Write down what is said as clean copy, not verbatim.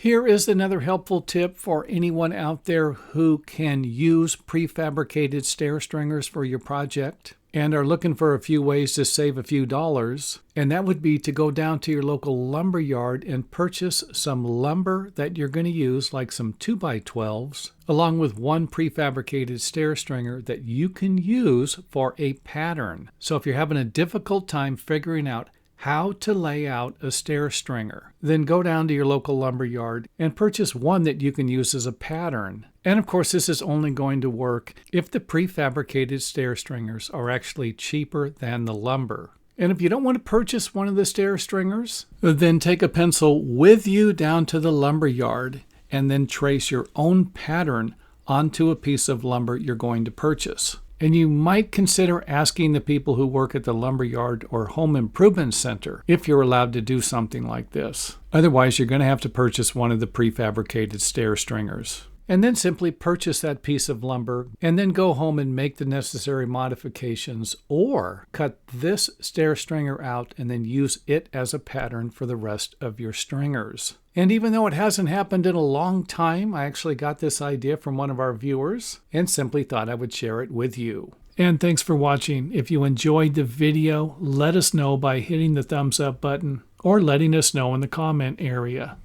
Here is another helpful tip for anyone out there who can use prefabricated stair stringers for your project and are looking for a few ways to save a few dollars. And that would be to go down to your local lumber yard and purchase some lumber that you're going to use, like some 2x12s, along with one prefabricated stair stringer that you can use for a pattern. So if you're having a difficult time figuring out how to lay out a stair stringer, then go down to your local lumber yard and purchase one that you can use as a pattern. And of course, this is only going to work if the prefabricated stair stringers are actually cheaper than the lumber. And if you don't want to purchase one of the stair stringers, then take a pencil with you down to the lumber yard and then trace your own pattern onto a piece of lumber you're going to purchase. And you might consider asking the people who work at the lumberyard or home improvement center if you're allowed to do something like this. Otherwise, you're going to have to purchase one of the prefabricated stair stringers. And then simply purchase that piece of lumber and then go home and make the necessary modifications, or cut this stair stringer out and then use it as a pattern for the rest of your stringers. And even though it hasn't happened in a long time, I actually got this idea from one of our viewers and simply thought I would share it with you. And thanks for watching. If you enjoyed the video, let us know by hitting the thumbs up button or letting us know in the comment area.